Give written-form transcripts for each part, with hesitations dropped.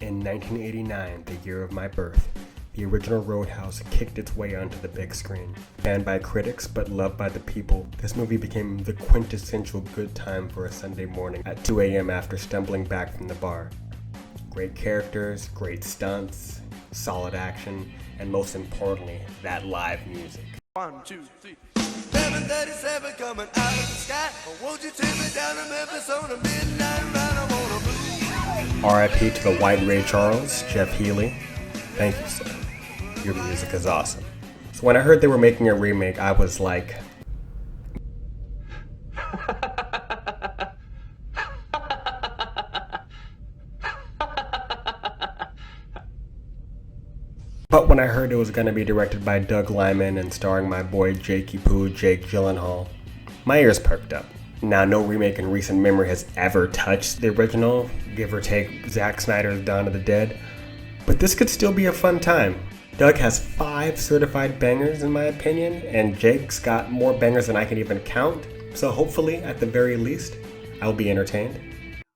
In 1989, the year of my birth, the original Roadhouse kicked its way onto the big screen. Banned by critics but loved by the people, this movie became the quintessential good time for a Sunday morning at 2 a.m. after stumbling back from the bar. Great characters, great stunts, solid action, and most importantly, that live music. 1, 2, 3. 737 coming out of the sky. Won't you take me down to Memphis on a midnight ride? I wanna move. R.I.P. to the White Ray Charles, Jeff Healey. Thank you, sir. Your music is awesome. So when I heard they were making a remake, I was like... But when I heard it was going to be directed by Doug Liman and starring my boy Jakey Poo, Jake Gyllenhaal, my ears perked up. Now, no remake in recent memory has ever touched the original, give or take Zack Snyder's Dawn of the Dead, but this could still be a fun time. Doug has 5 certified bangers in my opinion, and Jake's got more bangers than I can even count, so hopefully, at the very least, I'll be entertained.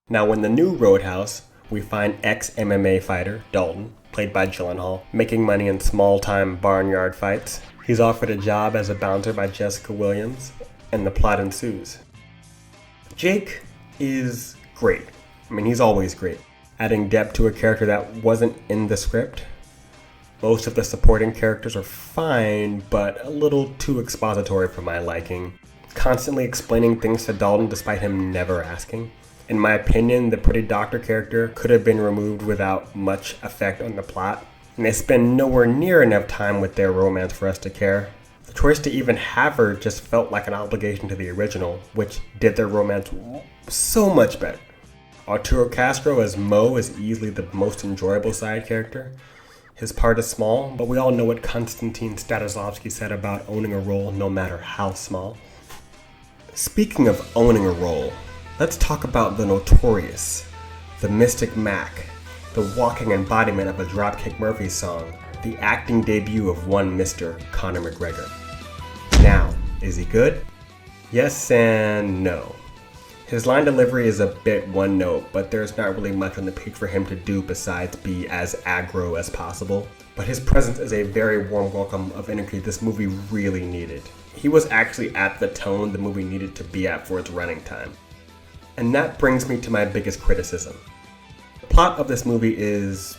Now, in the new Roadhouse, we find ex-MMA fighter Dalton, played by Gyllenhaal, making money in small-time barnyard fights. He's offered a job as a bouncer by Jessica Williams, and the plot ensues. Jake is great. I mean, he's always great, adding depth to a character that wasn't in the script. Most of the supporting characters are fine, but a little too expository for my liking, constantly explaining things to Dalton despite him never asking. In my opinion, the pretty doctor character could have been removed without much effect on the plot, and they spend nowhere near enough time with their romance for us to care. The choice to even have her just felt like an obligation to the original, which did their romance so much better. Arturo Castro as Mo is easily the most enjoyable side character. His part is small, but we all know what Konstantin Stanislavski said about owning a role no matter how small. Speaking of owning a role, let's talk about the Notorious, the Mystic Mac, the walking embodiment of a Dropkick Murphys song, the acting debut of one Mr. Conor McGregor. Now, is he good? Yes and no. His line delivery is a bit one note, but there's not really much on the page for him to do besides be as aggro as possible. But his presence is a very warm welcome of energy this movie really needed. He was actually at the tone the movie needed to be at for its running time. And that brings me to my biggest criticism. The plot of this movie is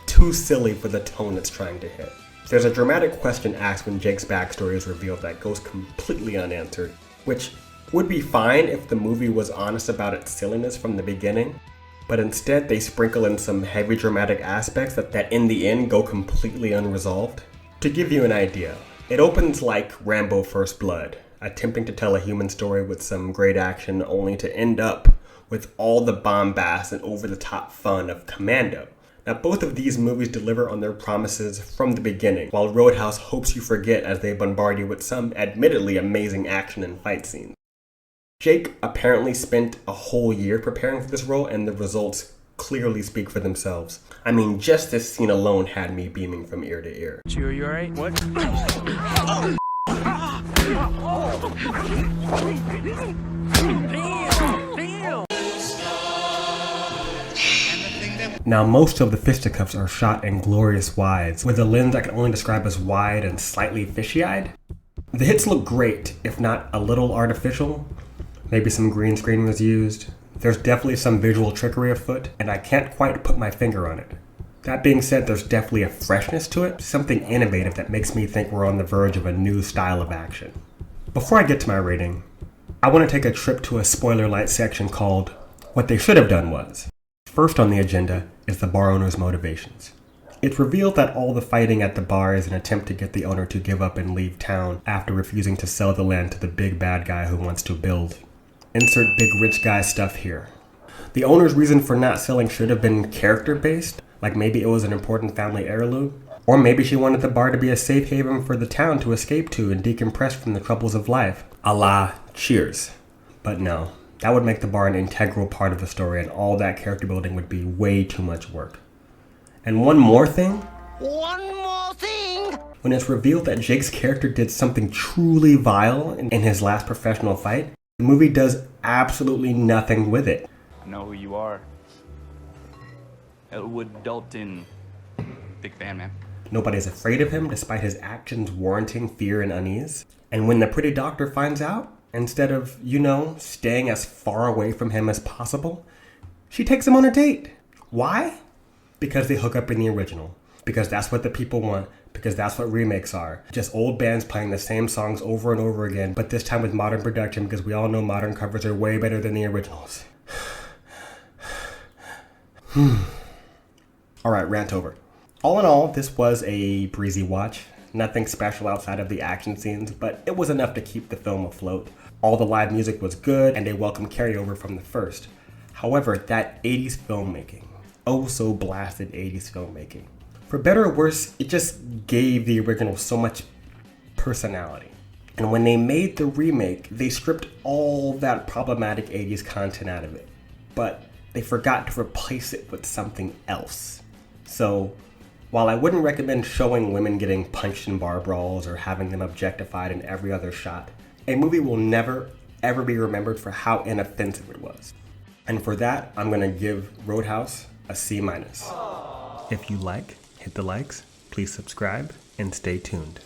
too silly for the tone it's trying to hit. There's a dramatic question asked when Jake's backstory is revealed that goes completely unanswered, which would be fine if the movie was honest about its silliness from the beginning, but instead they sprinkle in some heavy dramatic aspects that in the end go completely unresolved. To give you an idea, it opens like Rambo First Blood, attempting to tell a human story with some great action only to end up with all the bombast and over-the-top fun of Commando. Now, both of these movies deliver on their promises from the beginning, while Roadhouse hopes you forget as they bombard you with some admittedly amazing action and fight scenes. Jake apparently spent a whole year preparing for this role, and the results clearly speak for themselves. I mean, just this scene alone had me beaming from ear to ear. You alright? What? Now, most of the fisticuffs are shot in glorious wides, with a lens I can only describe as wide and slightly fishy-eyed. The hits look great, if not a little artificial. Maybe some green screen was used. There's definitely some visual trickery afoot, and I can't quite put my finger on it. That being said, there's definitely a freshness to it, something innovative that makes me think we're on the verge of a new style of action. Before I get to my rating, I want to take a trip to a spoiler light section called What They Should Have Done Was. First on the agenda is the bar owner's motivations. It's revealed that all the fighting at the bar is an attempt to get the owner to give up and leave town after refusing to sell the land to the big bad guy who wants to build. Insert big rich guy stuff here. The owner's reason for not selling should have been character-based, like maybe it was an important family heirloom, or maybe she wanted the bar to be a safe haven for the town to escape to and decompress from the troubles of life, a la Cheers. But no, that would make the bar an integral part of the story, and all that character building would be way too much work. And one more thing? When it's revealed that Jake's character did something truly vile in his last professional fight, the movie does absolutely nothing with it. I know who you are. Elwood Dalton. Big fan, man. Nobody's afraid of him despite his actions warranting fear and unease. And when the pretty doctor finds out, instead of, staying as far away from him as possible, she takes him on a date. Why? Because they hook up in the original. Because that's what the people want. Because that's what remakes are. Just old bands playing the same songs over and over again, but this time with modern production, because we all know modern covers are way better than the originals. Alright, rant over. All in all, this was a breezy watch. Nothing special outside of the action scenes, but it was enough to keep the film afloat. All the live music was good, and a welcome carryover from the first. However, that 80s filmmaking, oh so blasted 80s filmmaking, for better or worse, it just gave the original so much personality. And when they made the remake, they stripped all that problematic 80s content out of it. But they forgot to replace it with something else. So, while I wouldn't recommend showing women getting punched in bar brawls or having them objectified in every other shot, a movie will never, ever be remembered for how inoffensive it was. And for that, I'm gonna give Roadhouse a C-. If you like, hit the likes, please subscribe, and stay tuned.